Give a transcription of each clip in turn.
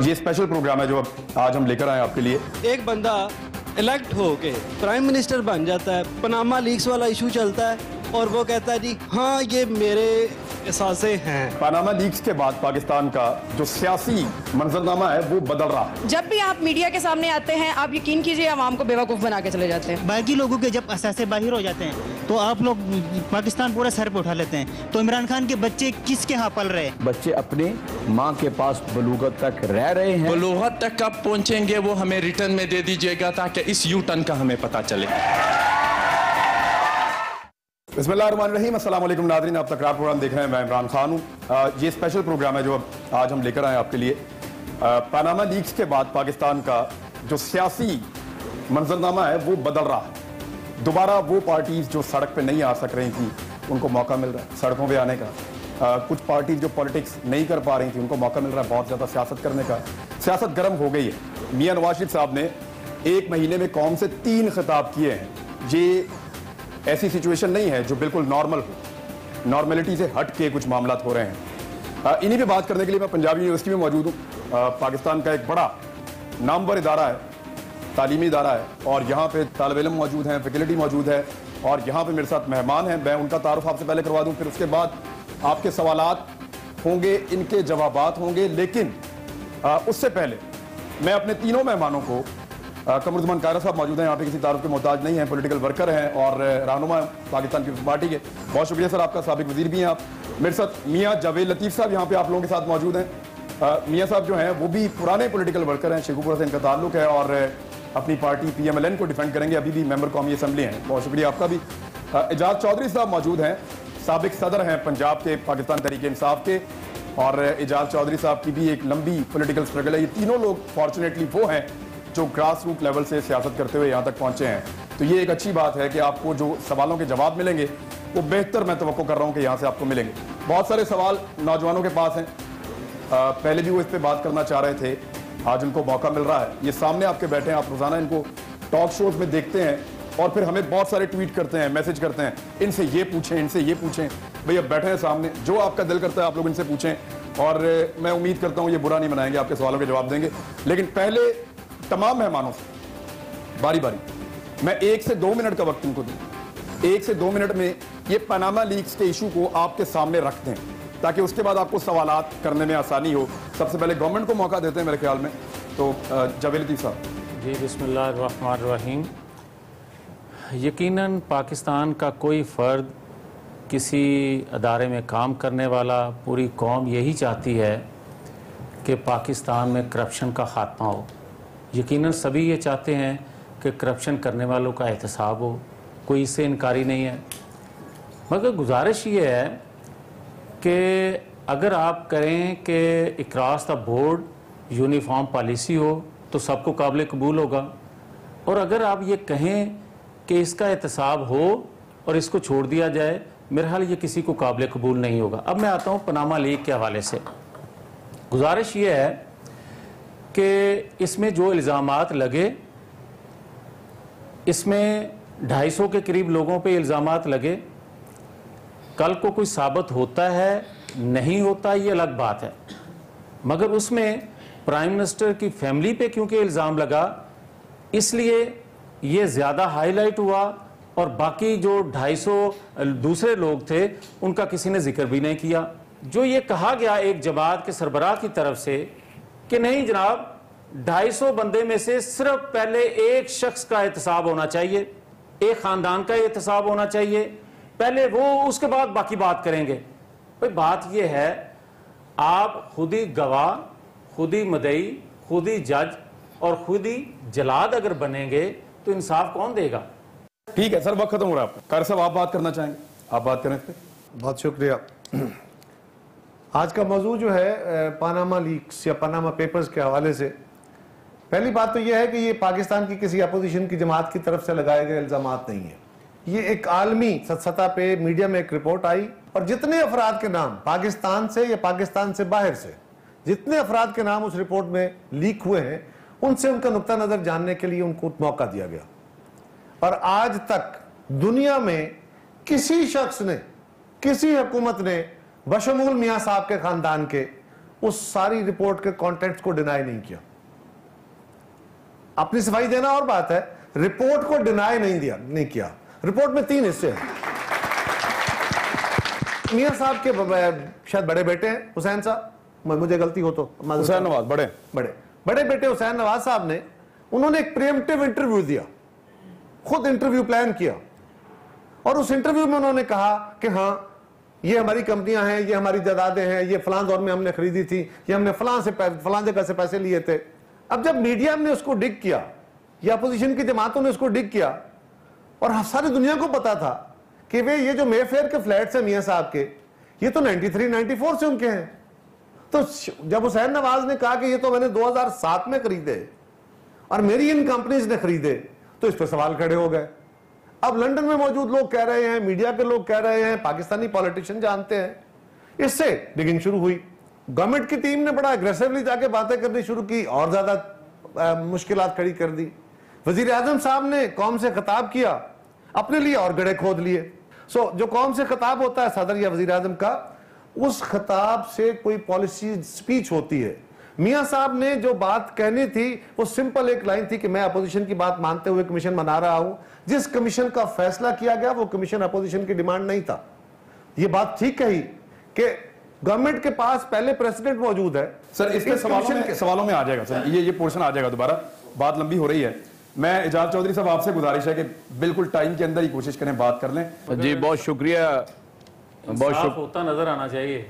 ये special programme है जो आज हम लेकर आए आपके लिए। एक बंदा इलेक्ट होके प्राइम मिनिस्टर बन जाता है, पनामा लीक्स वाला इशू चलता है और वो कहता है जी हाँ ये मेरे एहसासे हैं। पनामा लीक्स के बाद पाकिस्तान का जो सियासी मंजरनामा है वो बदल रहा है। जब भी आप मीडिया के सामने आते हैं आप यकीन कीजिए आवाम को बेवकूफ़ बना के चले जाते हैं। बाकी लोगों के जब असासे बाहर हो जाते हैं तो आप लोग पाकिस्तान पूरा सर पे उठा लेते हैं। तो इमरान खान के बच्चे किसके यहाँ पल रहे हैं? बच्चे अपने माँ के पास बलूगत तक रह रहे हैं। बलूगत तक कब पहुँचेंगे वो हमें रिटर्न में दे दीजिएगा ताकि इस यू टर्न का हमें पता चले। बिस्मिल्लाहिर्रहमानिर्रहीम, अस्सलाम वालेकुम नाज़रीन, आप तकरार प्रोग्राम देख रहे हैं। मैं इमरान खान हूँ। ये स्पेशल प्रोग्राम है जो आज हम लेकर आए आपके लिए। पनामा लीक्स के बाद पाकिस्तान का जो सियासी मंजरनामा है वो बदल रहा है। दोबारा वो पार्टीज जो सड़क पे नहीं आ सक रही थी उनको मौका मिल रहा है सड़कों पे आने का। कुछ पार्टीज जो पॉलिटिक्स नहीं कर पा रही थी उनको मौका मिल रहा है बहुत ज़्यादा सियासत करने का। सियासत गर्म हो गई है। मियां नवाज शरीफ साहब ने एक महीने में कौम से 3 खिताब किए हैं। ये ऐसी सिचुएशन नहीं है जो बिल्कुल नॉर्मल हो, नॉर्मलिटी से हट के कुछ मामला हो रहे हैं। इन्हीं पे बात करने के लिए मैं पंजाब यूनिवर्सिटी में मौजूद हूँ। पाकिस्तान का एक बड़ा नामवर इदारा है, तालीमी इदारा है और यहाँ पे तालिब इल्म मौजूद हैं, फैकल्टी मौजूद है और यहाँ पे मेरे साथ मेहमान हैं। मैं उनका तारुफ आपसे पहले करवा दूँ, फिर उसके बाद आपके सवालात होंगे, इनके जवाबात होंगे। लेकिन उससे पहले मैं अपने तीनों मेहमानों को कमरुज़्ज़मान कायरा साहब मौजूद हैं, यहाँ पे किसी तारुफ के मोहताज नहीं हैं, पॉलिटिकल वर्कर हैं और रहनुमा पाकिस्तान पीपल्स पार्टी के। बहुत शुक्रिया सर, आपका साबिक वजीर भी हैं आप। मेरे साथ मियाँ जावेद लतीफ़ साहब यहाँ पे आप लोगों के साथ मौजूद हैं। मियाँ साहब जो हैं वो भी पुराने पॉलिटिकल वर्कर हैं, शेखुपुरा से इनका ताल्लुक है और अपनी पार्टी PMLN को डिफेंड करेंगे, अभी भी मेंबर कौमी असम्बली हैं। बहुत शुक्रिया आपका भी। एजाज चौधरी साहब मौजूद हैं, साबिक सदर हैं पंजाब के पाकिस्तान तहरीक-ए-इंसाफ के और एजाज चौधरी साहब की भी एक लंबी पॉलिटिकल स्ट्रगल है। ये तीनों लोग फॉर्चुनेटली वो हैं जो ग्रास रूट लेवल से सियासत करते हुए यहाँ तक पहुँचे हैं। तो ये एक अच्छी बात है कि आपको जो सवालों के जवाब मिलेंगे वो बेहतर मैं तवक्को कर रहा हूँ कि यहाँ से आपको मिलेंगे। बहुत सारे सवाल नौजवानों के पास हैं, पहले भी वो इस पर बात करना चाह रहे थे, आज उनको मौका मिल रहा है। ये सामने आपके बैठे हैं, आप रोज़ाना इनको टॉक शोज़ में देखते हैं और फिर हमें बहुत सारे ट्वीट करते हैं, मैसेज करते हैं, इनसे ये पूछें, इनसे ये पूछें। भैया बैठे हैं सामने, जो आपका दिल करता है आप लोग इनसे पूछें और मैं उम्मीद करता हूँ ये बुरा नहीं बनाएंगे, आपके सवालों के जवाब देंगे। लेकिन पहले तमाम मेहमानों से बारी बारी मैं 1 से 2 मिनट का वक्त इनको दूं। 1 से 2 मिनट में ये पनामा लीक्स के इशू को आपके सामने रख दें ताकि उसके बाद आपको सवालात करने में आसानी हो। सबसे पहले गवर्नमेंट को मौका देते हैं मेरे ख्याल में, तो जावेद लतीफ़ साहब। जी बिस्मिल्लाहिर्रहमानिर्रहीम। यकीनन पाकिस्तान का कोई फ़र्द, किसी अदारे में काम करने वाला, पूरी कौम यही चाहती है कि पाकिस्तान में करप्शन का ख़ात्मा हो। यकीनन सभी ये चाहते हैं कि करप्शन करने वालों का एहतसाब हो, कोई इससे इनकारी नहीं है। मगर गुजारिश ये है कि अगर आप करें कि across the board uniform policy हो तो सबको काबिल कबूल होगा, और अगर आप ये कहें कि इसका एहतसाब हो और इसको छोड़ दिया जाए, मेरे ख्याल ये किसी को काबिल कबूल नहीं होगा। अब मैं आता हूँ पनामा लीक के हवाले से। गुजारिश ये है कि इसमें जो इल्ज़ामात लगे, इसमें 250 के करीब लोगों पे इल्ज़ामात लगे। कल को कोई साबित होता है नहीं होता ये अलग बात है, मगर उसमें प्राइम मिनिस्टर की फैमिली पे क्योंकि इल्ज़ाम लगा इसलिए ये ज़्यादा हाईलाइट हुआ और बाकी जो 250 दूसरे लोग थे उनका किसी ने जिक्र भी नहीं किया। जो ये कहा गया एक जमात के सरबराह की तरफ से कि नहीं जनाब 250 बंदे में से सिर्फ पहले एक शख्स का एहतसाब होना चाहिए, एक खानदान का एहतसाब होना चाहिए पहले, वो उसके बाद बाकी बात करेंगे। भाई बात यह है, आप खुद ही गवाह, खुद ही मदई, खुद ही जज और खुद ही जलाद अगर बनेंगे तो इंसाफ कौन देगा? ठीक है सर, वक्त खत्म हो रहा है आपका। कार साहब आप बात करना चाहेंगे, आप बात करें इस पे। बहुत शुक्रिया। आज का मौजू जो है पनामा लीक्स या पनामा पेपर्स के हवाले से, पहली बात तो यह है कि ये पाकिस्तान की किसी अपोजिशन की जमात की तरफ से लगाए गए इल्जामात नहीं है। ये एक आलमी सतह पे मीडिया में एक रिपोर्ट आई और जितने अफराद के नाम पाकिस्तान से या पाकिस्तान से बाहर से जितने अफराद के नाम उस रिपोर्ट में लीक हुए हैं उनसे उनका नुक्ता नजर जानने के लिए उनको मौका दिया गया। और आज तक दुनिया में किसी शख्स ने, किसी हुकूमत ने बशमूल मियां साहब के खानदान के उस सारी रिपोर्ट के कंटेंट्स को डिनाई नहीं किया। अपनी सफाई देना और बात है, रिपोर्ट को डिनाई नहीं किया। रिपोर्ट में 3 हिस्से हैं। मियां साहब के शायद बड़े बेटे हैं हुसैन साहब, मुझे गलती हो तो, हुसैन नवाज बड़े बेटे हुसैन नवाज साहब ने, उन्होंने एक प्रीएम्प्टिव इंटरव्यू दिया, खुद इंटरव्यू प्लान किया, और उस इंटरव्यू में उन्होंने कहा कि हाँ ये हमारी कंपनियां हैं, ये हमारी जायदादें हैं, ये फलां दौर में हमने खरीदी थी, ये हमने फलां जगह से पैसे लिए थे। अब जब मीडिया ने उसको डिग किया या अपोजिशन की जमातों ने उसको डिग किया, और सारी दुनिया को पता था कि वे ये जो मेफेयर के फ्लैट्स हैं मियां साहब के, ये तो 93-94 से उनके हैं। तो जब हुसैन नवाज ने कहा कि ये तो मैंने 2007 में खरीदे और मेरी इन कंपनीज ने खरीदे, तो इस पर सवाल खड़े हो गए। अब लंदन में मौजूद लोग कह रहे हैं, मीडिया के लोग कह रहे हैं, पाकिस्तानी पॉलिटिशियन जानते हैं, इससे डिगिंग शुरू हुई। गवर्नमेंट की टीम ने बड़ा एग्रेसिवली जाके बातें करनी शुरू की और ज्यादा मुश्किलात खड़ी कर दी। वजीर आजम साहब ने कौम से खिताब किया, अपने लिए और गड्ढे खोद लिए। सो जो कौम से खिताब होता है सदर या वजीर आजम का, उस खिताब से कोई पॉलिसी स्पीच होती है। मियां साहब ने जो बात कहनी थी वो सिंपल एक लाइन थी कि मैं अपोजिशन की बात मानते हुए कमीशन बना रहा हूं। जिस कमीशन का फैसला किया गया वो कमीशन अपोजिशन की डिमांड नहीं था। ये बात ठीक कही कि गवर्नमेंट के पास पहले प्रेसिडेंट मौजूद है। सर इसके सवालों में आ जाएगा सर, ये पोर्शन आ जाएगा दोबारा, बात लंबी हो रही है। मैं इजाज चौधरी साहब आपसे गुजारिश है कि बिल्कुल टाइम के अंदर ही कोशिश करें, बात कर लें। जी बहुत शुक्रिया, बहुत होता नजर आना चाहिए।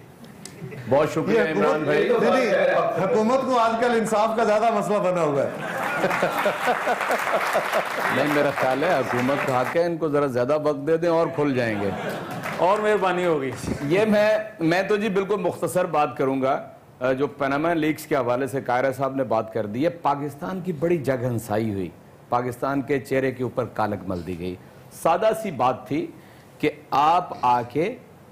बहुत शुक्रिया इमरान भाई। दीदी हुकूमत को आजकल इंसाफ का ज्यादा मसला बना हुआ है। नहीं मेरा ख्याल है हुकूमत का हक है, इनको जरा ज्यादा वक्त दे दें और खुल जाएंगे और मेहरबानी होगी। ये मैं तो जी बिल्कुल मुख्तसर बात करूंगा। जो पनामा लीक्स के हवाले से कायरा साहब ने बात कर दी है, पाकिस्तान की बड़ी जगहंसाई हुई, पाकिस्तान के चेहरे के ऊपर कालक मल दी गई। सादा सी बात थी कि आप आके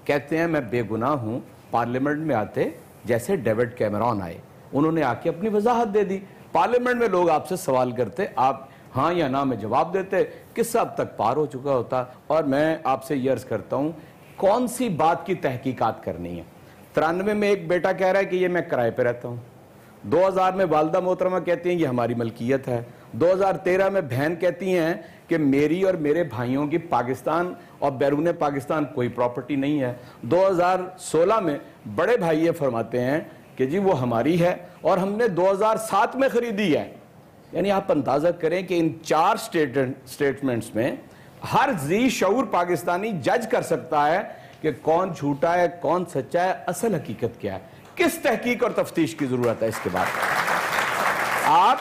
कहते हैं मैं बेगुनाह हूं, पार्लियामेंट में आते जैसे डेविड कैमरॉन आए, उन्होंने आके अपनी वजाहत दे दी। पार्लियामेंट में लोग आपसे सवाल करते, आप हाँ या ना में जवाब देते, किस्सा अब तक पार हो चुका होता। और मैं आपसे ये अर्ज करता हूं, कौन सी बात की तहकीकात करनी है। 93 में एक बेटा कह रहा है कि ये मैं किराए पे रहता हूं, 2000 में वालदा मोहतरमा कहती हैं ये हमारी मलकियत है, 2013 में बहन कहती हैं कि मेरी और मेरे भाइयों की पाकिस्तान और बैरून पाकिस्तान कोई प्रॉपर्टी नहीं है, 2016 में बड़े भाई ये फरमाते हैं कि जी वो हमारी है और हमने 2007 में खरीदी है। यानी आप अंदाजा करें कि इन 4 स्टेटमेंट्स में हर जी शऊर पाकिस्तानी जज कर सकता है कि कौन झूठा है कौन सच्चा है, असल हकीकत क्या है। किस तहकीक और तफ्तीश की जरूरत है इसके बाद? आप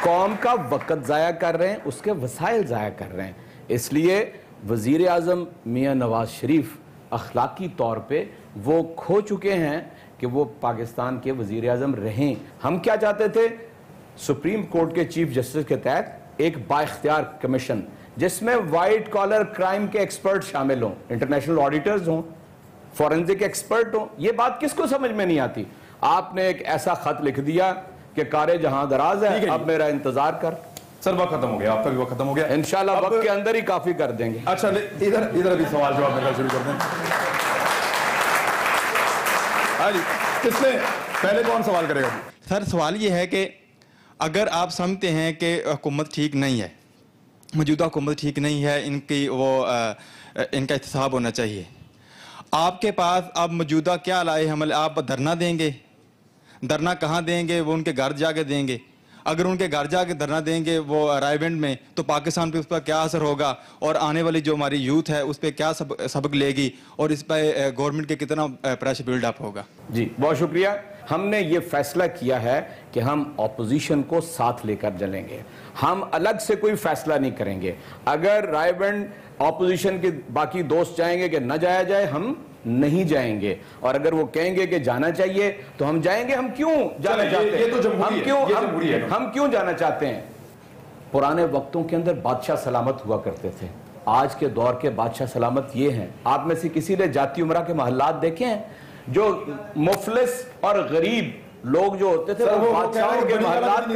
कौम का वक़्त ज़ाया कर रहे हैं, उसके वसाइल ज़ाया कर रहे हैं। इसलिए वज़ीर आज़म मियाँ नवाज शरीफ अखलाकी तौर पे वो खो चुके हैं कि वो पाकिस्तान के वज़ीर आज़म रहें। हम क्या चाहते थे? सुप्रीम कोर्ट के चीफ जस्टिस के तहत एक बाइख्तियार कमीशन जिसमें वाइट कॉलर क्राइम के एक्सपर्ट शामिल हों, इंटरनेशनल ऑडिटर्स हों, फॉरेंसिक एक्सपर्ट हों। ये बात किसको समझ में नहीं आती? आपने एक ऐसा खत लिख दिया कि कारे जहां दराज है, अब मेरा इंतजार कर। सर वक्त खत्म हो गया, आपका भी वक्त खत्म हो गया, इंशाल्लाह वक्त के अंदर ही काफी कर देंगे। अच्छा इधर अभी सवाल जवाब मेरा शुरू कर दें। किसने पहले कौन सवाल करेगा? सर सवाल ये है कि अगर आप समझते हैं कि हुकूमत ठीक नहीं है, मौजूदा हुकूमत ठीक नहीं है, इनका एहतसाब होना चाहिए, आपके पास अब मौजूदा क्या लाए हमल? आप धरना देंगे? धरना कहाँ देंगे? वो उनके घर जाके देंगे? अगर उनके घर जाके धरना देंगे वो रायबंद में, तो पाकिस्तान पे उस पर क्या असर होगा और आने वाली जो हमारी यूथ है उस पर क्या सबक लेगी और इस पर गवर्नमेंट के कितना प्रेशर बिल्डअप होगा? जी बहुत शुक्रिया। हमने ये फैसला किया है कि हम ऑपोजिशन को साथ लेकर चलेंगे, हम अलग से कोई फैसला नहीं करेंगे। अगर रायबंद ऑपोजिशन के बाकी दोस्त चाहेंगे कि न जाया जाए, हम नहीं जाएंगे, और अगर वो कहेंगे कि जाना चाहिए तो हम जाएंगे। हम क्यों जाना चाहते हैं? हम क्यों जाना चाहते हैं? पुराने वक्तों के अंदर बादशाह सलामत हुआ करते थे, आज के दौर के बादशाह सलामत ये हैं। आप में से किसी ने जाती उमरा के महल्लात देखे हैं? जो मुफलिस और गरीब लोग जो होते थे वो बादशाहों के महल्लात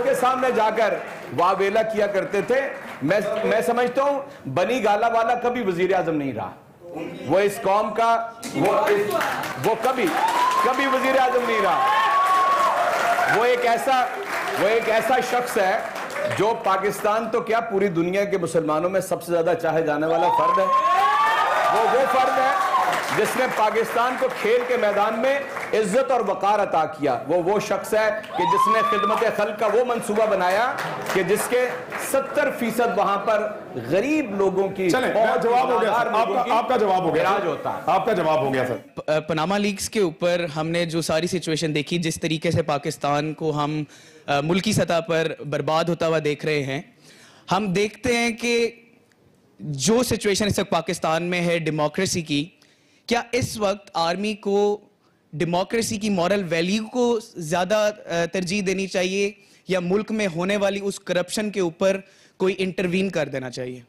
के सामने जाकर वावेला किया करते थे। मैं समझता हूं बनी गाला वाला कभी वजीर आजम नहीं रहा, वो इस कौम का वो कभी वजीर आजम नहीं रहा। वो एक ऐसा शख्स है जो पाकिस्तान तो क्या पूरी दुनिया के मुसलमानों में सबसे ज्यादा चाहे जाने वाला फर्द है। वो फर्द है जिसने पाकिस्तान को खेल के मैदान में इज्जत और वकार अता किया। वो शख्स है कि जिसने खिदमत खल्क का वो मंसूबा बनाया कि जिसके 70% वहां पर गरीब लोगों की जवाब हो गया। आपका जवाब हो गया। आपका जवाब हो गया सर। पनामा लीक्स के ऊपर हमने जो सारी सिचुएशन देखी, जिस तरीके से पाकिस्तान को हम मुल्की सतह पर बर्बाद होता हुआ देख रहे हैं, हम देखते हैं कि जो सिचुएशन इस वक्त पाकिस्तान में है डेमोक्रेसी की, क्या इस वक्त आर्मी को डेमोक्रेसी की मॉरल वैल्यू को ज्यादा तरजीह देनी चाहिए या मुल्क में होने वाली उस करप्शन के ऊपर कोई इंटरवीन कर देना चाहिए?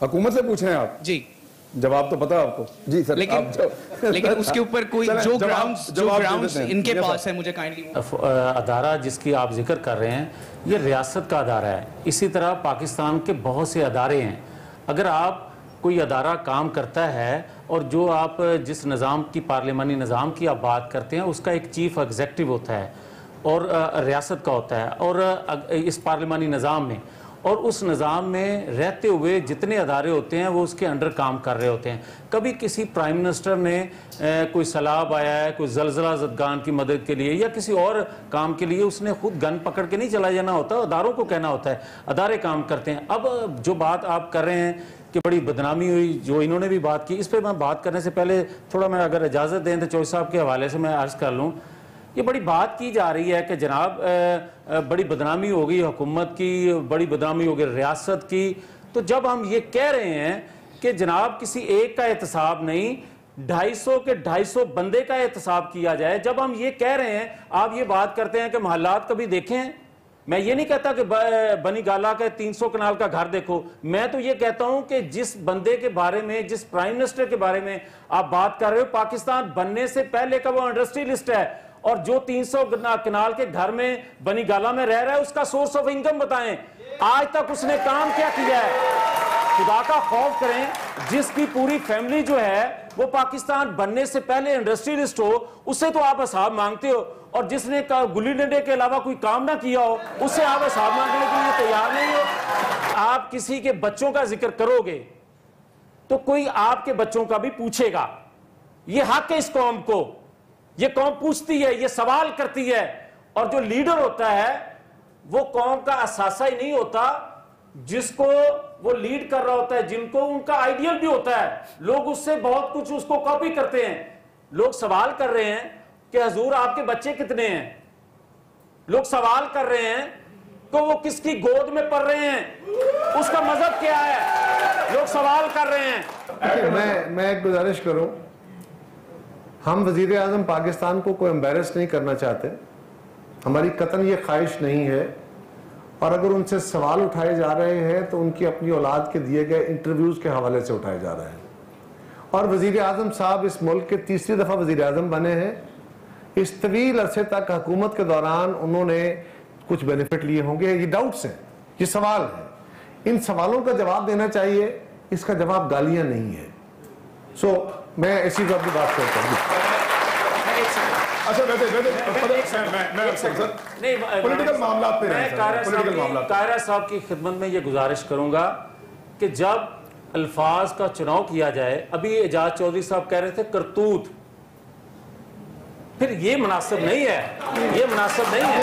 हुकूमत से पूछ रहे हैं आप? जी, जवाब तो पता है आपको। जी सर। लेकिन उसके ऊपर कोई जो ग्राउंड्स इनके पास है, मुझे काइंडली। अदारा जिसकी आप जिक्र कर रहे हैं, ये रियासत का अदारा है। इसी तरह पाकिस्तान के बहुत से अदारे हैं। अगर आप कोई अदारा काम करता है और जो आप जिस निज़ाम की, पार्लिमानी निज़ाम की आप बात करते हैं, उसका एक चीफ एग्जेक्टिव होता है और रियासत का होता है और इस पार्लिमानी निज़ाम में, और उस निज़ाम में रहते हुए जितने अदारे होते हैं वो उसके अंडर काम कर रहे होते हैं। कभी किसी प्राइम मिनिस्टर ने कोई सैलाब आया है, कोई ज़लज़ला ज़दगान की मदद के लिए या किसी और काम के लिए, उसने खुद गन पकड़ के नहीं चला जाना होता, अदारों को कहना होता है, अदारे काम करते हैं। अब जो बात आप कर रहे हैं कि बड़ी बदनामी हुई, जो इन्होंने भी बात की, इस पर मैं बात करने से पहले थोड़ा मैं अगर इजाज़त दें तो चौधरी साहब के हवाले से मैं अर्ज़ कर लूँ। ये बड़ी बात की जा रही है कि जनाब बड़ी बदनामी हो गई हुकूमत की, बड़ी बदनामी हो गई रियासत की। तो जब हम ये कह रहे हैं कि जनाब किसी एक का एहतसाब नहीं, 250 के 250 बंदे का एहतसाब किया जाए, जब हम ये कह रहे हैं, आप ये बात करते हैं कि महल्लात कभी देखे हैं। मैं ये नहीं कहता कि बनी गाला के 300 कनाल का घर देखो, मैं तो ये कहता हूं कि जिस बंदे के बारे में, जिस प्राइम मिनिस्टर के बारे में आप बात कर रहे हो, पाकिस्तान बनने से पहले का वो इंडस्ट्रियलिस्ट है, और जो 300 कनाल के घर में बनी गाला में रह रहा है, उसका सोर्स ऑफ इनकम बताएं, आज तक उसने काम क्या किया है? खुदा का खौफ करें, जिसकी पूरी फैमिली जो है वो पाकिस्तान बनने से पहले इंडस्ट्रियलिस्ट हो, उससे तो आप हिसाब मांगते हो, और जिसने गुल्ली डंडे के अलावा कोई काम ना किया हो, उससे आप हिसाब मांगने के लिए तैयार नहीं हो। आप किसी के बच्चों का जिक्र करोगे तो कोई आपके बच्चों का भी पूछेगा। ये हक है इस कौम को, ये कौम पूछती है, ये सवाल करती है, और जो लीडर होता है वो कौम का असासा ही नहीं होता, जिसको वो लीड कर रहा होता है, जिनको उनका आइडियल भी होता है, लोग उससे बहुत कुछ उसको कॉपी करते हैं। लोग सवाल कर रहे हैं कि हजूर आपके बच्चे कितने हैं, लोग सवाल कर रहे हैं कि वो किसकी गोद में पढ़ रहे हैं, उसका मजहब क्या है, लोग सवाल कर रहे हैं। मैं एक गुजारिश करूं, हम वजीर आजम पाकिस्तान को कोई एम्बेरस नहीं करना चाहते, हमारी कतन ये ख्वाहिश नहीं है, और अगर उनसे सवाल उठाए जा रहे हैं तो उनकी अपनी औलाद के दिए गए इंटरव्यूज के हवाले से उठाए जा रहे हैं। और वजीर आजम साहब इस मुल्क के तीसरी दफा वजीर आजम बने हैं। इस तवील अरसे तक हुकूमत के दौरान उन्होंने कुछ बेनिफिट लिए होंगे, ये डाउट्स हैं, ये सवाल है, इन सवालों का जवाब देना चाहिए, इसका जवाब गालियां नहीं है। सो मैं इसी पर अपनी बात करता हूँ। अच्छा पॉलिटिकल मामला पे कायरा साहब की खिदमत में ये गुजारिश करूंगा कि जब अल्फाज का चुनाव किया जाए, अभी एजाज चौधरी साहब कह रहे थे करतूत, फिर ये मुनासिब नहीं है, ये मुनासिब नहीं है।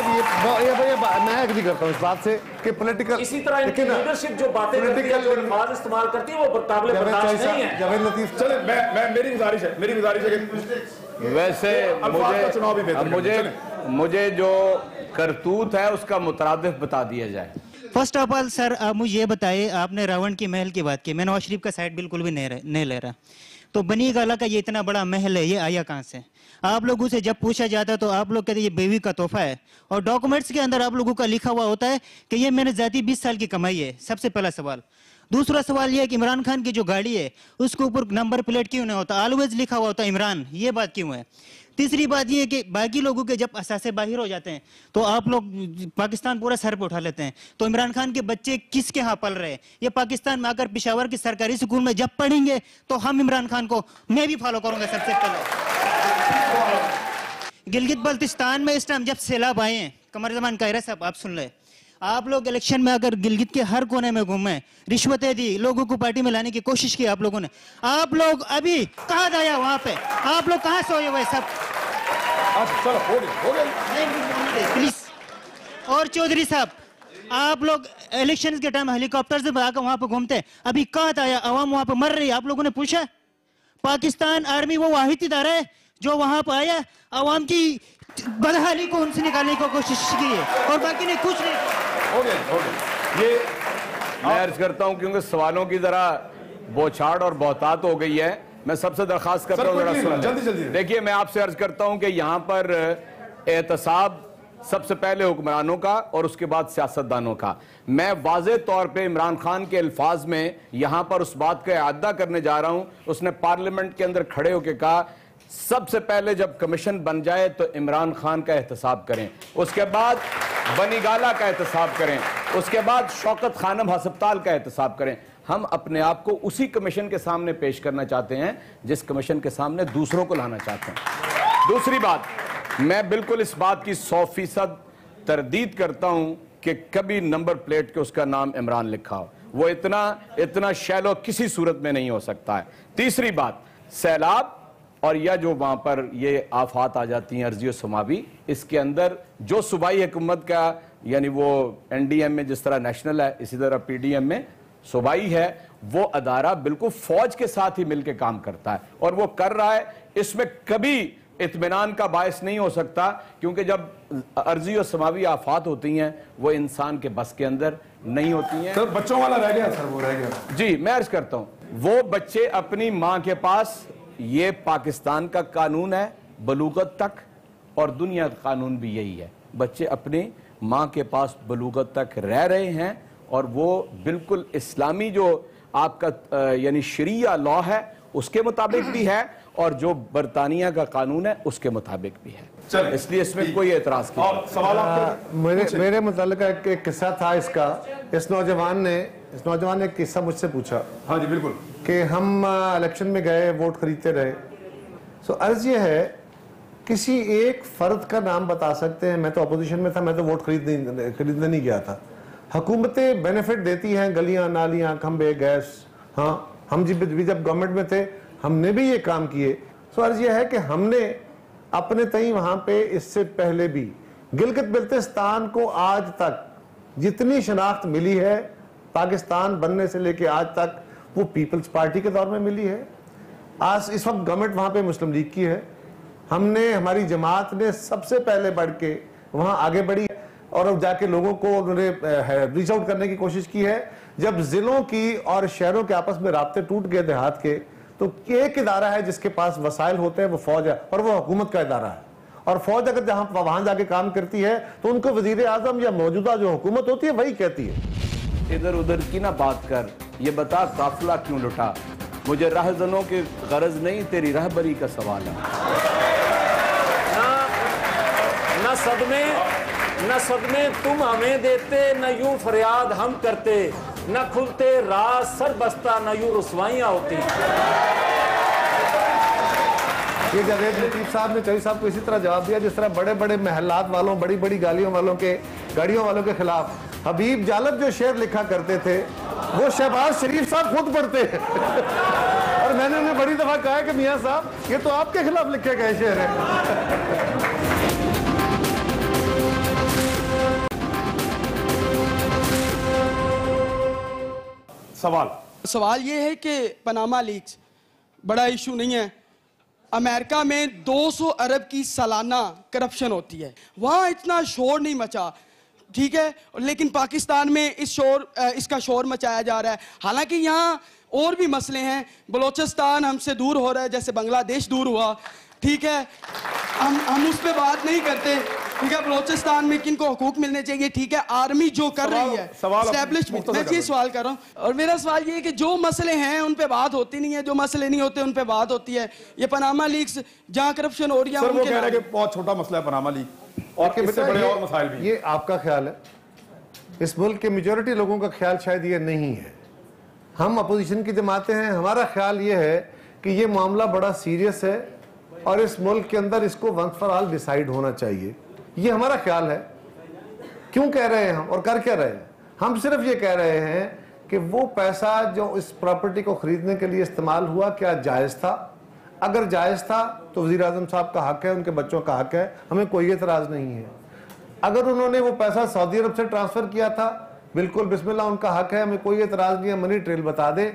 मैं एग्री करता हूँ इस बात से कि पॉलिटिकल, इसी तरह इनकी लीडरशिप जो बातें करती है, जो अल्फाज इस्तेमाल करती है, वो काबिल बर्दाश्त नहीं है। जावेद लतीफ, चले मेरी गुजारिश है कि वैसे मुझे जो करतूत है उसका मुतरादिफ बता दिया जाए। फर्स्ट ऑफ ऑल सर, आप मुझे ये बताइए, आपने रावण की महल की बात की, मैं नवाज शरीफ का साइड बिल्कुल भी नहीं ले रहा, तो बनी गाला का ये इतना बड़ा महल है, ये आया कहाँ से? आप लोगों से जब पूछा जाता है तो आप लोग कहते हैं ये बीवी का तोहफा है, और डॉक्यूमेंट्स के अंदर आप लोगों का लिखा हुआ होता है कि ये मैंने जाती 20 साल की कमाई है। सबसे पहला सवाल। दूसरा सवाल ये है कि इमरान खान की जो गाड़ी है उसके ऊपर नंबर प्लेट क्यों नहीं होता, ऑलवेज लिखा हुआ होता है इमरान, ये बात क्यों है? तीसरी बात ये है कि बाकी लोगों के जब असासे बाहर हो जाते हैं तो आप लोग पाकिस्तान पूरा सर पे उठा लेते हैं। तो इमरान खान के बच्चे किसके यहाँ पल रहे हैं? ये पाकिस्तान में आकर पेशावर की सरकारी स्कूल में जब पढ़ेंगे तो हम इमरान खान को मैं भी फॉलो करूंगा सबसे पहले। गिलगित बल्तिस्तान में इस टाइम जब सैलाब आए हैं, कमर जमान कायरा साहब आप सुन रहे, आप लोग इलेक्शन में अगर गिलगित के हर कोने में घूमे, रिश्वतें दी, लोगों को पार्टी में लाने की कोशिश की आप लोगों ने, आप लोग अभी कहाँ आया वहां पे? आप लोग कहाँ सोए हुए सब? प्लीज। और चौधरी साहब, आप लोग इलेक्शन के टाइम हेलीकॉप्टर से आकर वहां पे घूमते, अभी कहाँ आया? आवाम वहां पे मर रही, आप लोगों ने पूछा? पाकिस्तान आर्मी वो वाहिद इदारा है जो वहां पर आया, आवाम की बदहाली को उनसे निकालने की कोशिश की है और बाकी ने कुछ नहीं। हो गया। ये मैं अर्ज करता हूं क्योंकि सवालों की जरा बौछाड़ और बहुतात हो गई है। मैं सबसे दरखास्त करता हूं जल्दी। देखिए, मैं आपसे अर्ज करता हूं कि यहाँ पर एहतसाब सबसे पहले हुक्मरानों का और उसके बाद सियासतदानों का। मैं वाज़ेह तौर पे इमरान खान के अल्फाज में यहाँ पर उस बात का इआदा करने जा रहा हूं। उसने पार्लियामेंट के अंदर खड़े होकर कहा सबसे पहले जब कमीशन बन जाए तो इमरान खान का एहतसाब करें, उसके बाद बनी गाला का एहतसाब करें, उसके बाद शौकत खानम हस्पताल का एहतसाब करें। हम अपने आप को उसी कमीशन के सामने पेश करना चाहते हैं जिस कमीशन के सामने दूसरों को लाना चाहते हैं। दूसरी बात, मैं बिल्कुल इस बात की 100% तरदीद करता हूं कि कभी नंबर प्लेट के उसका नाम इमरान लिखा हो, वो इतना शैलो किसी सूरत में नहीं हो सकता है। तीसरी बात, सैलाब और या जो वहां पर ये आफात आ जाती हैं अर्जी और समावी, इसके अंदर जो सूबाई हुकूमत का यानी वो एनडीएम में जिस तरह नेशनल है इसी तरह पीडीएम में सूबाई है, वो अदारा बिल्कुल फौज के साथ ही मिलकर काम करता है और वो कर रहा है। इसमें कभी इत्मीनान का बायस नहीं हो सकता क्योंकि जब अर्जी और समावी आफात होती हैं वो इंसान के बस के अंदर नहीं होती हैं। सर बच्चों वाला रह गया, सर वो रह गया। जी, मैं अर्ज करता हूं, वो बच्चे अपनी मां के पास, ये पाकिस्तान का कानून है बलूगत तक और दुनिया का कानून भी यही है, बच्चे अपनी मां के पास बलूगत तक रह रहे हैं और वो बिल्कुल इस्लामी जो आपका यानी शरिया लॉ है उसके मुताबिक भी है और जो बरतानिया का कानून है उसके मुताबिक भी है, इसलिए इसमें कोई एतराज नहीं। सवाल मेरे मुतालिक एक किस्सा था इसका। इस नौजवान ने एक किस्सा मुझसे पूछा। हाँ जी बिल्कुल। कि हम इलेक्शन में गए, वोट खरीदते रहे। सो अर्ज ये है, किसी एक फर्द का नाम बता सकते हैं? मैं तो अपोजिशन में था, मैं तो वोट खरीदने नहीं गया था। हुकूमतें बेनिफिट देती हैं, गलियां नालियां खंबे गैस, हाँ हम जब गवर्नमेंट में थे हमने भी ये काम किए। सो अर्ज ये है कि हमने अपने तई वहां पे इससे पहले भी गिलगित बल्तिस्तान को आज तक जितनी शनाख्त मिली है पाकिस्तान बनने से लेके आज तक वो पीपल्स पार्टी के दौर में मिली है। आज इस वक्त गवर्नमेंट वहां पे मुस्लिम लीग की है। हमने, हमारी जमात ने सबसे पहले बढ़ के वहां आगे बढ़ी और अब जाके लोगों को उन्होंने रीच आउट करने की कोशिश की है। जब जिलों की और शहरों के आपस में राब्ते टूट गए देहात के, तो एक इदारा है जिसके पास वसाइल होते हैं, वो फौज है और वो हुकूमत का इदारा है। और फौज अगर जहां वहां जाके काम करती है तो उनको वजीर आजम या मौजूदा जो हुकूमत होती है वही कहती है। इधर उधर की ना बात कर, ये बता काफिला क्यों लुटा? मुझे राहजनों की गरज नहीं, तेरी रहबरी का सवाल है। न सदमे तुम हमें देते, न यूं फरियाद हम करते, न खुलते राज सर बस्ता, न यूं रुसवाइयां होती। ये जावेद लतीफ साहब ने चौधरी साहब को इसी तरह जवाब दिया जिस तरह बड़े बड़े महलात वालों, बड़ी बड़ी गाड़ियों वालों के खिलाफ हबीब जालब जो शेर लिखा करते थे वो शहबाज शरीफ साहब खुद पढ़ते हैं। और मैंने उन्हें बड़ी दफा कहा कि मियां साहब ये तो आपके खिलाफ लिखे गए शेर है। सवाल ये है कि पनामा लीक्स बड़ा इशू नहीं है। अमेरिका में 200 अरब की सालाना करप्शन होती है, वहाँ इतना शोर नहीं मचा, ठीक है, लेकिन पाकिस्तान में इसका शोर मचाया जा रहा है। हालांकि यहाँ और भी मसले हैं, बलोचिस्तान हमसे दूर हो रहा है जैसे बांग्लादेश दूर हुआ, ठीक है, हम उस पर बात नहीं करते। क्या बलोचिस्तान में किनको हुकूक मिलने चाहिए? ठीक है, आर्मी जो कर रही है एस्टैब्लिशमेंट, मैं ये सवाल कर रहा हूँ। और मेरा सवाल ये है कि जो मसले हैं उन पे बात होती नहीं है, जो मसले नहीं होते उन पे बात होती है। ये पनामा लीक्स जहाँ करप्शन हो रही है, सर वो कह रहे हैं कि बहुत छोटा मसला है पनामा लीक और इससे बड़े और मसाइल भी। ये आपका ख्याल है, इस मुल्क के मेजॉरिटी लोगों का ख्याल शायद ये नहीं है। हम अपोजिशन की जमातें हैं, हमारा ख्याल ये है कि ये मामला बड़ा सीरियस है और इस मुल्क के अंदर इसको वंस फॉर ऑल डिसाइड होना चाहिए, ये हमारा ख्याल है। क्यों कह रहे हैं हम और कर क्या रहे हैं? हम सिर्फ ये कह रहे हैं कि वो पैसा जो इस प्रॉपर्टी को खरीदने के लिए इस्तेमाल हुआ क्या जायज़ था? अगर जायज़ था तो वज़ीर आज़म साहब का हक है, उनके बच्चों का हक है, हमें कोई एतराज़ नहीं है। अगर उन्होंने वो पैसा सऊदी अरब से ट्रांसफ़र किया था, बिल्कुल बिस्मिल्लाह, उनका हक है, हमें कोई एतराज़ नहीं है, मनी ट्रेल बता दे।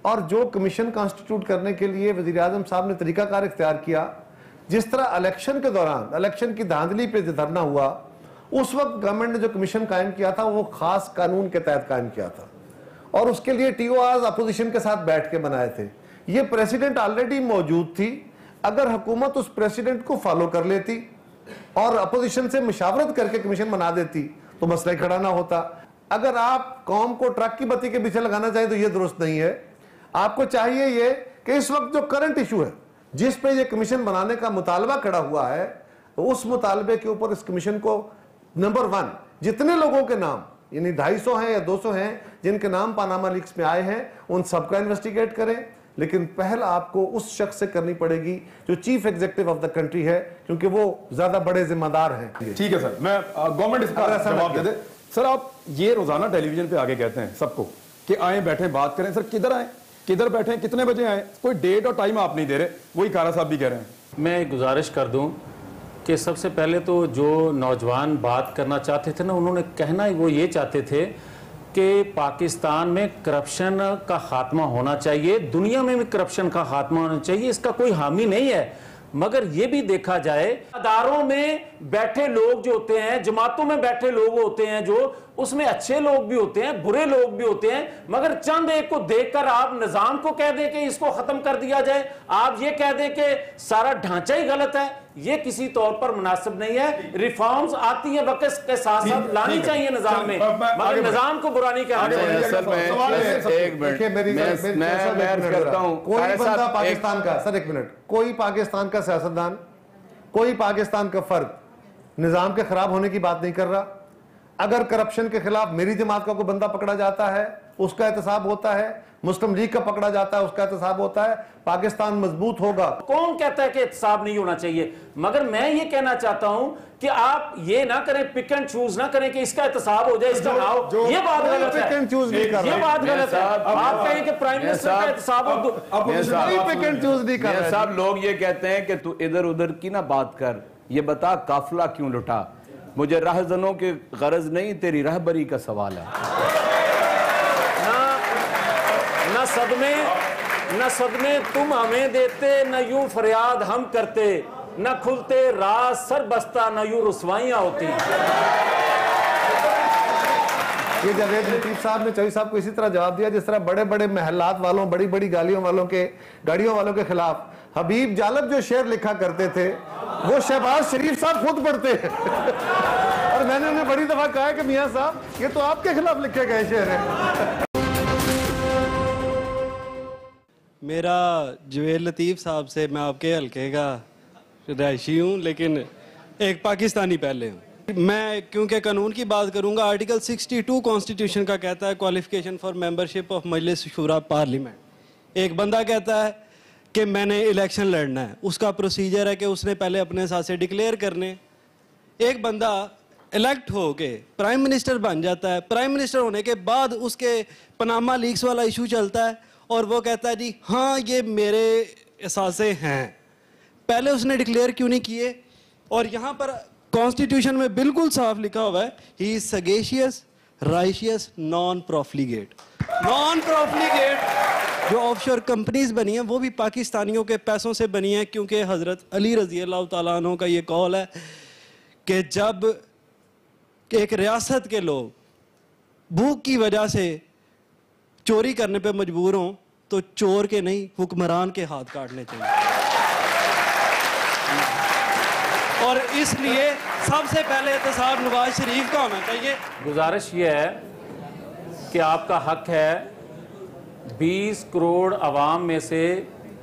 और जो कमीशन कॉन्स्टिट्यूट करने के लिए वज़ीर आज़म साहब ने तरीकाकार इख्तियार किया, जिस तरह इलेक्शन के दौरान इलेक्शन की धांधली पे धरना हुआ, उस वक्त गवर्नमेंट ने जो कमीशन कायम किया था वो खास कानून के तहत कायम किया था और उसके लिए TORs अपोजिशन के साथ बैठ के बनाए थे। ये प्रेसिडेंट ऑलरेडी मौजूद थी। अगर हुकूमत उस प्रेसिडेंट को फॉलो कर लेती और अपोजिशन से मुशावरत करके कमीशन बना देती तो मसला खड़ा ना होता। अगर आप कौम को ट्रक की बत्ती के पीछे लगाना चाहिए तो ये दुरुस्त नहीं है। आपको चाहिए ये कि इस वक्त जो करंट इशू है जिस पे ये कमीशन बनाने का मुतालबा खड़ा हुआ है, उस मुतालबे के ऊपर इस कमीशन को नंबर 1 जितने लोगों के नाम यानी 250 हैं या 200 हैं जिनके नाम पनामा लीक्स में आए हैं, उन सबका इन्वेस्टिगेट करें। लेकिन पहल आपको उस शख्स से करनी पड़ेगी जो chief executive of the country है, क्योंकि वो ज्यादा बड़े जिम्मेदार हैं। ठीक है सर, मैं गवर्नमेंट इसका जवाब दे दे। सर आप ये रोजाना टेलीविजन पे आगे कहते हैं सबको कि आए बैठे बात करें। सर किधर आए, किधर बैठे, कितने बजे आए? कोई डेट और टाइम आप नहीं दे रहे, वही कारा साहब भी कह रहे हैं। मैं गुजारिश कर दूं कि सबसे पहले तो जो नौजवान बात करना चाहते थे ना, उन्होंने कहना वो ये चाहते थे कि पाकिस्तान में करप्शन का खात्मा होना चाहिए, दुनिया में भी करप्शन का खात्मा होना चाहिए, इसका कोई हामी नहीं है। मगर ये भी देखा जाए, अदारों में बैठे लोग जो होते हैं, जमातों में बैठे लोग होते हैं, जो उसमें अच्छे लोग भी होते हैं, बुरे लोग भी होते हैं। मगर चंद एक को देखकर आप निजाम को कह दें कि इसको खत्म कर दिया जाए, आप ये कह दें कि सारा ढांचा ही गलत है, ये किसी तौर पर मुनासिब नहीं है। रिफॉर्म्स आती है वक्त के साथ साथ लानी चाहिए निजाम में, मगर निजाम को बुरा नहीं करना चाहिए। एक मिनट मैं करता हूं, कोई बंदा पाकिस्तान का, सर एक मिनट, कोई पाकिस्तान का सियासतदान, कोई पाकिस्तान का फर्द निजाम के खराब होने की बात नहीं कर रहा। अगर करप्शन के खिलाफ मेरी जमात का कोई बंदा पकड़ा जाता है उसका एहतसाब होता है, मुस्लिम लीग का पकड़ा जाता है उसका एहतसाब होता है, पाकिस्तान मजबूत होगा। कौन कहता है कि एहतसाब नहीं होना चाहिए? मगर मैं ये कहना चाहता हूं कि आप ये ना करें, पिक एंड चूज ना करें कि इसका एहतसाब हो जाए, इसका ना हो, ये बात गलत है। ये बात गलत है। आप कहें कि प्राइम मिनिस्टर का एहतसाब हो, पिक एंड चूज नहीं कर रहे। साहब लोग ये कहते हैं कि तू इधर उधर की ना बात कर, ये बता काफिला क्यों लुटा। मुझे राहजनों की गरज नहीं, तेरी रहबरी का सवाल है। न सदमे तुम हमें देते, न यूं फरियाद हम करते, न खुलते राज सर बस्ता, न यूं रुसवाइयां होती। ये जावेद लतीफ साहब ने चौधरी साहब को इसी तरह जवाब दिया जिस तरह बड़े बड़े महलात वालों, बड़ी बड़ी गालियों वालों के, गाड़ियों वालों के खिलाफ हबीब जालब जो शेर लिखा करते थे वो शहबाज शरीफ साहब खुद पढ़ते हैं। और मैंने उन्हें बड़ी दफा कहा है कि मियां साहब ये तो आपके खिलाफ लिखे गए शेर है। मेरा जवेद लतीफ साहब से, मैं आपके हल्के का रहायशी हूँ लेकिन एक पाकिस्तानी पहले हूँ। मैं क्योंकि कानून की बात करूँगा, आर्टिकल 62 कॉन्स्टिट्यूशन का कहता है qualification for membership of Majlis Shura parliament. एक बंदा कहता है कि मैंने इलेक्शन लड़ना है, उसका प्रोसीजर है कि उसने पहले अपने साथ से डिक्लेयर करने। एक बंदा इलेक्ट हो के प्राइम मिनिस्टर बन जाता है, प्राइम मिनिस्टर होने के बाद उसके पनामा लीक्स वाला इशू चलता है और वो कहता है जी हाँ ये मेरे एहसासे हैं। पहले उसने डिक्लेयर क्यों नहीं किए? और यहाँ पर कॉन्स्टिट्यूशन में बिल्कुल साफ लिखा हुआ है, he is sagacious राइशियस non प्रॉफिलिगेट। Non प्रॉफिलिगेट जो ऑफशोर कंपनीज बनी हैं वो भी पाकिस्तानियों के पैसों से बनी हैं, क्योंकि हजरत अली रजी अल्लाह तआला अन्हु का ये कौल है कि जब एक रियासत के लोग भूख की वजह से चोरी करने पे मजबूर हों तो चोर के नहीं हुक्मरान के हाथ काटने चाहिए। और इसलिए सबसे पहले एहतसाब नवाज शरीफ का होना चाहिए। गुजारिश ये है कि आपका हक है, 20 करोड़ आवाम में से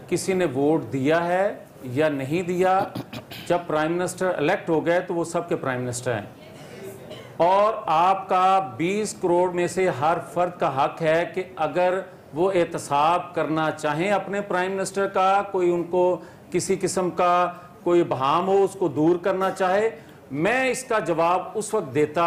किसी ने वोट दिया है या नहीं दिया। जब प्राइम मिनिस्टर इलेक्ट हो गए तो वो सबके प्राइम मिनिस्टर हैं, और आपका 20 करोड़ में से हर फर्द का हक है कि अगर वो एहतसाब करना चाहें अपने प्राइम मिनिस्टर का, कोई उनको किसी किस्म का कोई बहाम हो उसको दूर करना चाहे, मैं इसका जवाब उस वक्त देता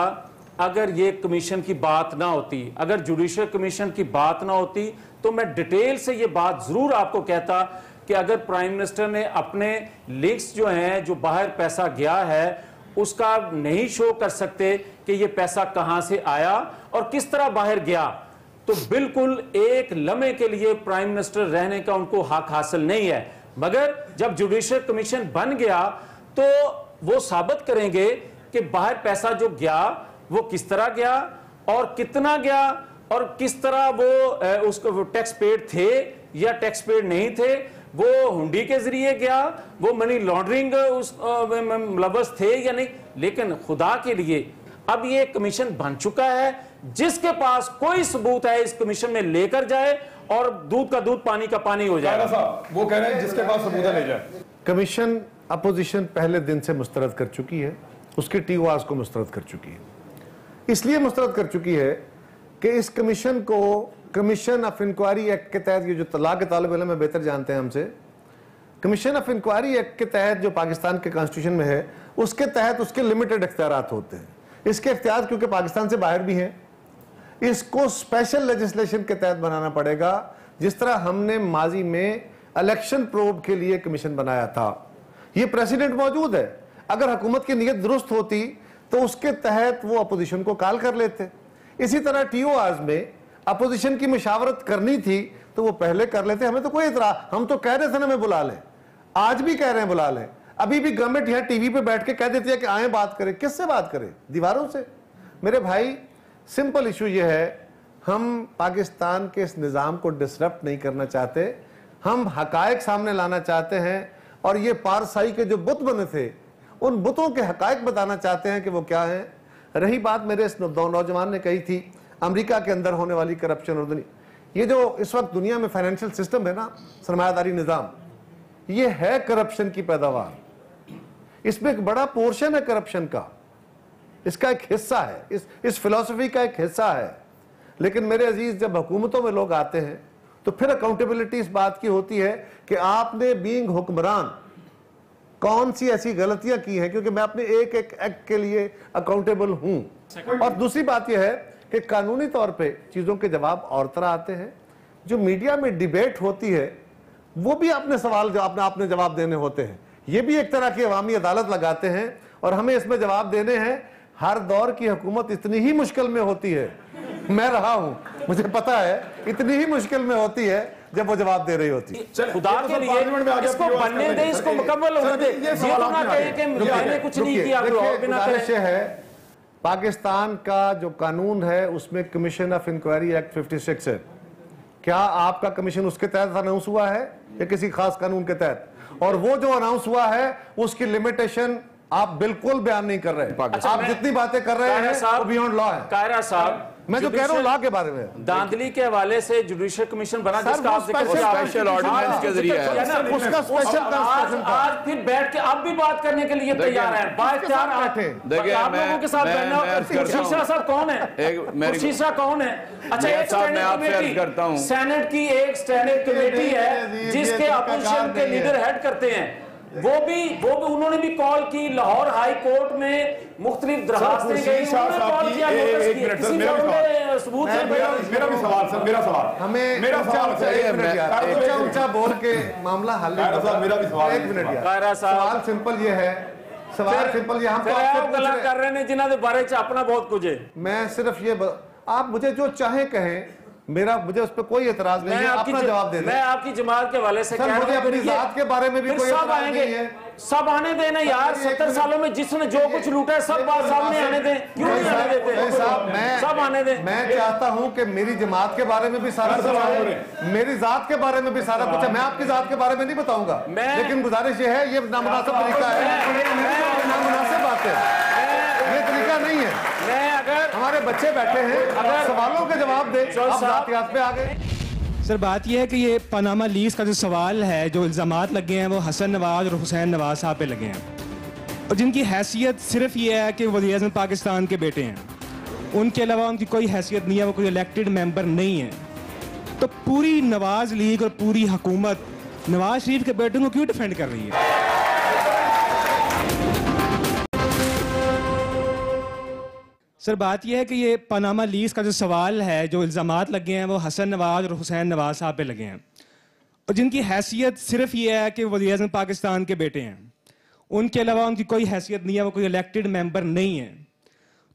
अगर ये कमीशन की बात ना होती, अगर जुडिशल कमीशन की बात ना होती, तो मैं डिटेल से ये बात जरूर आपको कहता कि अगर प्राइम मिनिस्टर ने अपने लिंक्स जो हैं, जो बाहर पैसा गया है, उसका नहीं शो कर सकते कि ये पैसा कहां से आया और किस तरह बाहर गया, तो बिल्कुल एक लम्हे के लिए प्राइम मिनिस्टर रहने का उनको हक हासिल नहीं है। मगर जब जुडिशल कमीशन बन गया तो वो साबित करेंगे कि बाहर पैसा जो गया वो किस तरह गया और कितना गया और किस तरह वो उसको टैक्स पेड थे या टैक्स पेड नहीं थे, वो हुंडी के जरिए गया, वो मनी लॉन्ड्रिंग उस मुलव्वस थे या नहीं। लेकिन खुदा के लिए अब ये कमीशन बन चुका है, जिसके पास कोई सबूत है इस कमीशन में लेकर जाए और दूध का दूध पानी का पानी हो जाए। वो कह रहे हैं जिसके पास सबूत है ले जाए। कमीशन अपोजिशन पहले दिन से मुस्तरद कर चुकी है, उसके टीओआर्स को मुस्तरद कर चुकी है। इसलिए मुस्तरद कर चुकी है कि इस कमीशन को कमीशन ऑफ इंक्वायरी एक्ट के तहत, ये जो तलाक के तालिब इल्म बेहतर जानते हैं हमसे, कमीशन ऑफ इंक्वायरी एक्ट के तहत जो पाकिस्तान के कॉन्स्टिट्यूशन में है, उसके तहत उसके लिमिटेड इख्तियारात होते हैं। इसके इख्तियार क्योंकि पाकिस्तान से बाहर भी हैं, इसको स्पेशल लेजिस्लेशन के तहत बनाना पड़ेगा, जिस तरह हमने माजी में इलेक्शन प्रोब के लिए कमीशन बनाया था। ये प्रेसिडेंट मौजूद है, अगर हुकूमत की नीयत दुरुस्त होती तो उसके तहत वो अपोजिशन को कॉल कर लेते। इसी तरह टीओआर्स में अपोजिशन की मुशावरत करनी थी तो वो पहले कर लेते, हमें तो कोई इतराज, हम तो कह रहे थे ना हमें बुला लें, आज भी कह रहे हैं बुला लें। अभी भी गवर्नमेंट यहाँ टीवी पे बैठ के कह देती है कि आए बात करें। किससे बात करें? दीवारों से। मेरे भाई, सिंपल इशू ये है, हम पाकिस्तान के इस निज़ाम को डिसरप्ट नहीं करना चाहते, हम हकायक सामने लाना चाहते हैं, और ये पारसाई के जो बुत बने थे उन बुतों के हकायक बताना चाहते हैं कि वो क्या हैं। रही बात मेरे इस नौजवान ने कही थी अमेरिका के अंदर होने वाली करप्शन, और ये जो इस वक्त दुनिया में फाइनेंशियल सिस्टम है ना, सरमायादारी निज़ाम, ये है करप्शन की पैदावार। इसमें एक बड़ा पोर्शन है करप्शन का, इसका एक हिस्सा है, इस फिलॉसफी का एक हिस्सा है। लेकिन मेरे अजीज, जब हुकूमतों में लोग आते हैं तो फिर अकाउंटेबिलिटी इस बात की होती है कि आपने बीइंग हुक्मरान कौन सी ऐसी गलतियां की हैं, क्योंकि मैं अपने एक एक एक्ट के लिए अकाउंटेबल हूं। और दूसरी बात यह है कि कानूनी तौर पे चीजों के जवाब और तरह आते हैं। जो मीडिया में डिबेट होती है वो भी अपने सवाल आपने जवाब देने होते हैं, ये भी एक तरह की अवामी अदालत लगाते हैं और हमें इसमें जवाब देने हैं। हर दौर की हुकूमत इतनी ही मुश्किल में होती है, मैं रहा हूं, मुझे पता है, इतनी ही मुश्किल में होती है जब वो जवाब दे रही होती है। खुदा के लिए इसको बनने दे, इसको मुकम्मल होने दे, ये तो ना कहे कि मैंने कुछ नहीं किया, और बिना करे है। पाकिस्तान का जो कानून है उसमें कमीशन ऑफ इंक्वायरी एक्ट 56 है। क्या आपका कमीशन उसके तहत अनाउंस हुआ है या किसी खास कानून के तहत? और वो जो अनाउंस हुआ है उसकी लिमिटेशन आप बिल्कुल बयान नहीं कर रहे। आप जितनी बातें कर रहे हैं वो बियॉन्ड लॉ है। कायरा साहब, मैं जो कह रहा हूँ लॉ के बारे में, दांधली के हवाले से जुडिशल कमीशन बना, जिसका आप स्पेशल ऑर्डिनेंस के जरिए उसका स्पेशल आज फिर बैठ के आप भी बात करने के लिए तैयार हैं। देखिए, आप लोगों के साथ बैठना। शीशा साहब कौन है? शीशा कौन है? अच्छा, एक स्टैंडिंग कमेटी, सेनेट की एक स्टैंडिंग कमेटी है जिसके अपोजिशन के लीडर हेड करते हैं। वो भी उन्होंने भी कॉल की, लाहौर हाई कोर्ट में मुख्तलिफ दरखास्तें गई, उन्होंने कॉल किया, नोटिस किया, किसी में सबूत है। मेरा भी सवाल सर, मेरा सवाल ऊंचा बोल के मामला हल नहीं। मेरा भी सवाल, एक मिनट यार, सवाल सिंपल ये है, सवाल सिंपल ये, हम गलत कर रहे हैं जिन्होंने बारे च अपना बहुत कुछ है। मैं सिर्फ ये, आप मुझे जो चाहे कहें, मुझे उस पर कोई एतराज नहीं है, अपना जवाब दे दें। मैं आपकी जमात के हवाले से कह रहा हूं, मुझे अपनी जात के बारे में भी कोई एतराज नहीं है। सब आने देना यार, 70 सालों में जिसने जो कुछ लूटा है सब बात सामने आने दें। क्यों नहीं आने देते? सब आने दें। मैं चाहता हूं कि मेरी जमात के बारे में भी सारा कुछ है, मेरी जात के बारे में भी सारा कुछ है। मैं आपकी जात के बारे में नहीं बताऊंगा, लेकिन गुजारिश ये है, ये नामुनासिब तरीका है, नामुनासिब बात सकते हैं, ये तरीका नहीं है। मैं अगर हमारे बच्चे बैठे हैं, अगर सवालों के जवाब दे, आप जातियात पे आ गए। सर बात यह है कि ये पनामा लीक्स का जो सवाल है, जो इल्ज़ामात लगे हैं वो हसन नवाज और हुसैन नवाज साहब पे लगे हैं, और जिनकी हैसियत सिर्फ ये है कि वज़ीर-ए-आज़म पाकिस्तान के बेटे हैं, उनके अलावा उनकी कोई हैसियत नहीं है, वो कोई इलेक्टेड मेंबर नहीं है। तो पूरी नवाज लीग और पूरी हुकूमत नवाज शरीफ के बेटों को क्यों डिफेंड कर रही है? सर बात यह है कि ये पनामा लीक्स का जो सवाल है, जो इल्ज़ामात लगे हैं वो हसन नवाज और हुसैन नवाज साहब पे लगे हैं, और जिनकी हैसियत सिर्फ ये है कि वज़ीर-ए-आज़म पाकिस्तान के बेटे हैं, उनके अलावा उनकी कोई हैसियत नहीं है, वो कोई इलेक्टेड मेंबर नहीं है।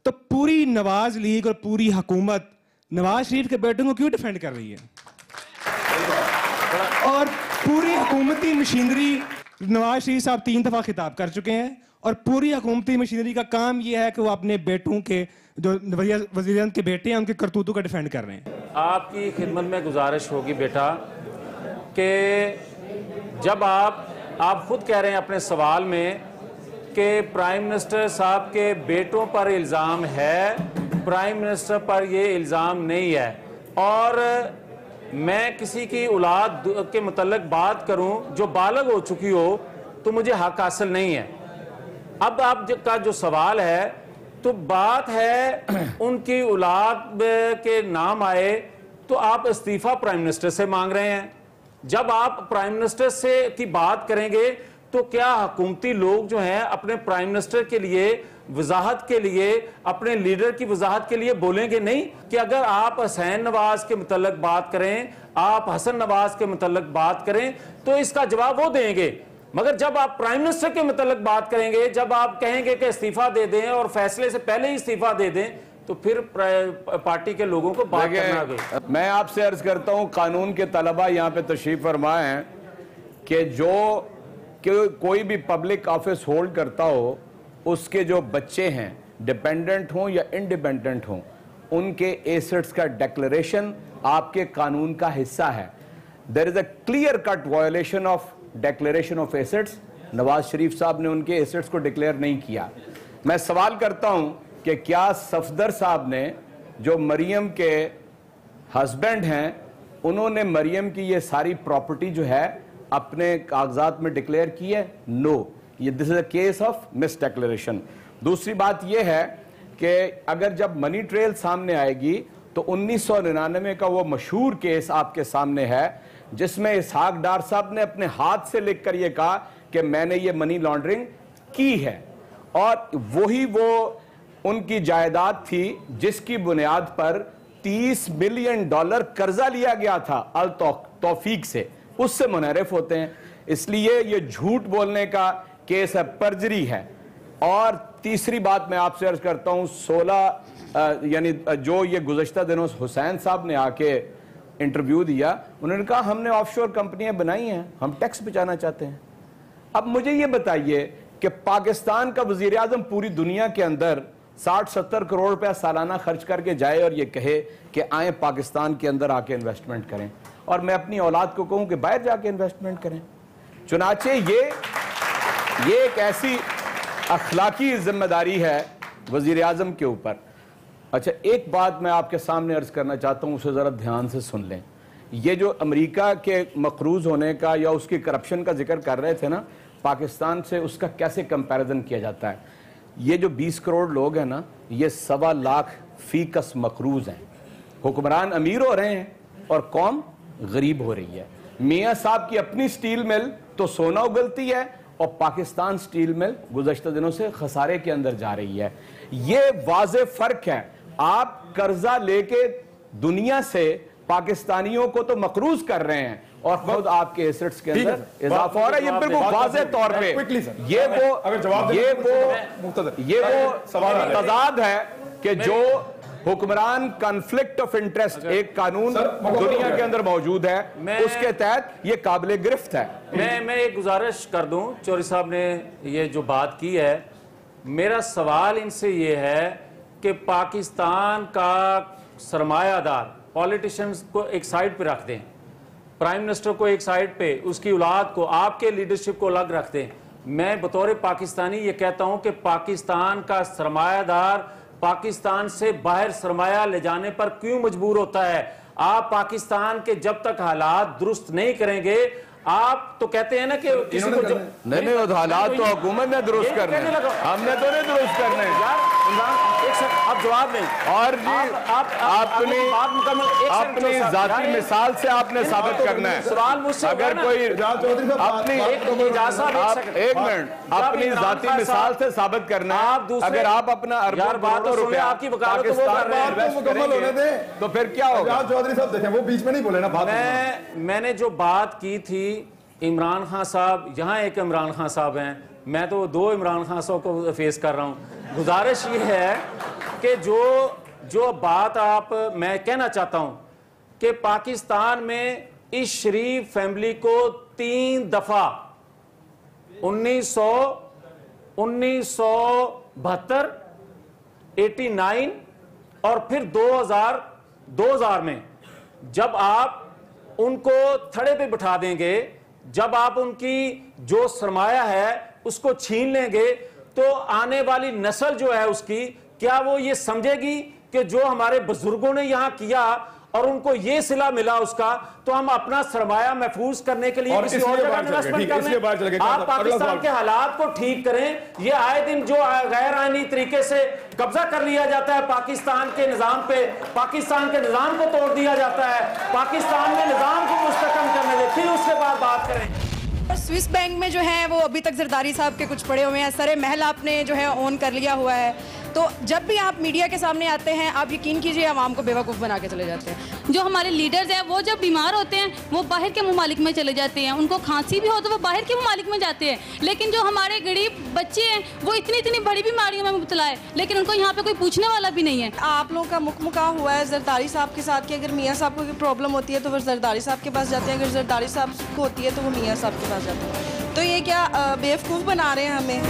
तो पूरी नवाज लीग और पूरी हुकूमत नवाज शरीफ के बेटों को क्यों डिफेंड कर रही है? और पूरी हुकूमती मशीनरी, नवाज शरीफ साहब 3 दफा खिताब कर चुके हैं, और पूरी हुकूमती मशीनरी का काम यह है कि वो अपने बेटों के, जो वज़ीर-ए-आज़म के बेटे हैं, उनके करतूतों का डिफेंड कर रहे हैं। आपकी खिदमत में गुजारिश होगी बेटा कि जब आप खुद कह रहे हैं अपने सवाल में कि प्राइम मिनिस्टर साहब के बेटों पर इल्ज़ाम है, प्राइम मिनिस्टर पर ये इल्ज़ाम नहीं है, और मैं किसी की औलाद के मुतल्लिक बात करूं जो बालग हो चुकी हो तो मुझे हक हासिल नहीं है। अब का जो सवाल है, तो बात है उनकी औलाद के नाम आए तो आप इस्तीफा प्राइम मिनिस्टर से मांग रहे हैं। जब आप प्राइम मिनिस्टर से की बात करेंगे तो क्या हुकूमती लोग जो हैं अपने प्राइम मिनिस्टर के लिए वजाहत के लिए, अपने लीडर की वजाहत के लिए बोलेंगे नहीं कि अगर आप हुसैन नवाज के मुतल्लिक बात करें, आप हसन नवाज के मुतल्लिक बात करें, तो इसका जवाब वो देंगे। मगर जब आप प्राइम मिनिस्टर के मुतल्लिक बात करेंगे, जब आप कहेंगे कि इस्तीफा दे दें और फैसले से पहले ही इस्तीफा दे दें, तो फिर पार्टी के लोगों को बात करना होगी। मैं आपसे अर्ज करता हूं, कानून के तलबा यहाँ पे तशरीफ फरमाए हैं कि कोई भी पब्लिक ऑफिस होल्ड करता हो, उसके जो बच्चे हैं, डिपेंडेंट हों या इंडिपेंडेंट हों, उनके एसेट्स का डिक्लेरेशन आपके कानून का हिस्सा है। There is a clear cut violation of declaration of assets. Nawaz Sharif साहब ने उनके एसेट्स को डिक्लेयर नहीं किया। मैं सवाल करता हूं कि क्या सफदर साहब ने, जो मरियम के हस्बैंड हैं, उन्होंने मरियम की ये सारी प्रॉपर्टी जो है अपने कागजात में डिक्लेयर की है? नो, ये this is a case of miss declaration. दूसरी बात यह है कि अगर जब मनी ट्रेल सामने आएगी तो 1999 का वो मशहूर केस आपके सामने है, जिसमें इसहाक डार साहब ने अपने हाथ से लिखकर ये कहा कि मैंने ये मनी लॉन्ड्रिंग की है, और वही वो उनकी जायदाद थी जिसकी बुनियाद पर $30 मिलियन कर्जा लिया गया था अल तौफीक से, उससे मुनहरिफ होते हैं। इसलिए ये झूठ बोलने का केस है, परजरी है। और तीसरी बात मैं आपसे अर्ज करता हूं, 16 यानी जो ये गुज़श्ता दिनों हुसैन साहब ने आके इंटरव्यू दिया, उन्होंने कहा हमने ऑफशोर कंपनियां बनाई हैं, हम टैक्स बचाना चाहते हैं। अब मुझे ये बताइए कि पाकिस्तान का वजीर आजम पूरी दुनिया के अंदर 60-70 करोड़ रुपया सालाना खर्च करके जाए और ये कहे कि आए पाकिस्तान के अंदर आके इन्वेस्टमेंट करें, और मैं अपनी औलाद को कहूं कि बाहर जाके इन्वेस्टमेंट करें। चुनाचे ये एक ऐसी अखलाकी जिम्मेदारी है वजीर आजम के ऊपर। अच्छा, एक बात मैं आपके सामने अर्ज करना चाहता हूं, उसे जरा ध्यान से सुन लें। ये जो अमेरिका के मकरूज होने का या उसकी करप्शन का जिक्र कर रहे थे ना पाकिस्तान से, उसका कैसे कंपैरिजन किया जाता है। ये जो 20 करोड़ लोग हैं ना, ये 1.25 लाख फीकस मकरूज हैं। हुक्मरान अमीर हो रहे हैं और कौम गरीब हो रही है। मियाँ साहब की अपनी स्टील मिल तो सोना उगलती है, और पाकिस्तान स्टील मिल गुज़श्ता दिनों से खसारे के अंदर जा रही है। ये वाज़े फर्क है। आप कर्जा लेके दुनिया से पाकिस्तानियों को तो मकरूज कर रहे हैं और खुद आपके एसेट्स के अंदर इजाफा हो रहा है। ये बिल्कुल वाज़े तौर पे ये वो तजाद है कि जो हुक्मरान कॉन्फ्लिक्ट ऑफ इंटरेस्ट एक कानून दुनिया के अंदर मौजूद है, उसके तहत ये काबिले गिरफ्त है। मैं एक गुजारिश कर दूं, चौधरी साहब ने ये जो बात की है, मेरा सवाल इनसे ये है कि पाकिस्तान का सरमायादार पॉलिटिशियंस को एक साइड पे रख दें, प्राइम मिनिस्टर को एक साइड पे, उसकी औलाद को, आपके लीडरशिप को अलग रख दें, मैं बतौर पाकिस्तानी ये कहता हूं कि पाकिस्तान का सरमायादार पाकिस्तान से बाहर सरमाया ले जाने पर क्यों मजबूर होता है? आप पाकिस्तान के जब तक हालात दुरुस्त नहीं करेंगे, आप तो कहते हैं ना कि किसी को नहीं हालात तो हुकूमत ने दुरुस्त करने, हमने तो नहीं दुरुस्त करने यार। इमरान एक सेकंड, आप जवाब दें। और जी अपनी जाती मिसाल से आपने साबित करना है। सवाल मुझसे अगर कोई अपनी एक मिनट अपनी जाती मिसाल से साबित करना है, अगर आप अपना अरबों करोड़ों रुपया पाकिस्तान में इन्वेस्ट करेंगे तो फिर क्या होगा? चौधरी साहब देखें, वो बीच में नहीं बोले ना। मैंने जो बात की थी इमरान खान साहब, यहाँ एक इमरान खान साहब हैं, मैं तो दो इमरान खान साहब को फेस कर रहा हूँ। गुजारिश ये है कि जो बात मैं कहना चाहता हूँ कि पाकिस्तान में इस शरीफ फैमिली को 3 दफा 1972, 89 और फिर 2000 में जब आप उनको थड़े पे बिठा देंगे, जब आप उनकी जो सरमाया है उसको छीन लेंगे, तो आने वाली नस्ल जो है उसकी, क्या वो ये समझेगी कि जो हमारे बुजुर्गों ने यहां किया और उनको ये सिला मिला उसका, तो हम अपना सरमाया महफूज करने के लिए किसी और जगह इन्वेस्टमेंट करें? आप पाकिस्तान के हालात को ठीक करें। ये आए दिन जो गैर आईनी तरीके से कब्जा कर लिया जाता है पाकिस्तान के निजाम पे, पाकिस्तान के निजाम को तोड़ दिया जाता है, पाकिस्तान में निजाम को मुस्तकम करने दें, फिर उसके बाद बात करें। स्विस बैंक में जो है वो अभी तक जरदारी साहब के कुछ पड़े हुए हैं, सरे महल आपने जो है ओन कर लिया हुआ है। तो जब भी आप मीडिया के सामने आते हैं, आप यकीन कीजिए आवाम को बेवकूफ़ बना के चले जाते हैं। जो हमारे लीडर्स हैं वो जब बीमार होते हैं वो बाहर के ममालिक में चले जाते हैं, उनको खांसी भी हो तो वो बाहर के ममालिक में जाते हैं। लेकिन जो हमारे गरीब बच्चे हैं वो इतनी बड़ी बीमारियों में मुब्तला है, लेकिन उनको यहाँ पे कोई पूछने वाला भी नहीं है। आप लोगों का मुखमुका हुआ है जरदारी साहब के साथ कि अगर मियाँ साहब को कोई प्रॉब्लम होती है तो वो जरदारी साहब के पास जाते हैं, अगर जरदारी साहब को होती है तो वो मियाँ साहब के पास जाते हैं। तो ये क्या बेवकूफ़ बना रहे हैं हमें?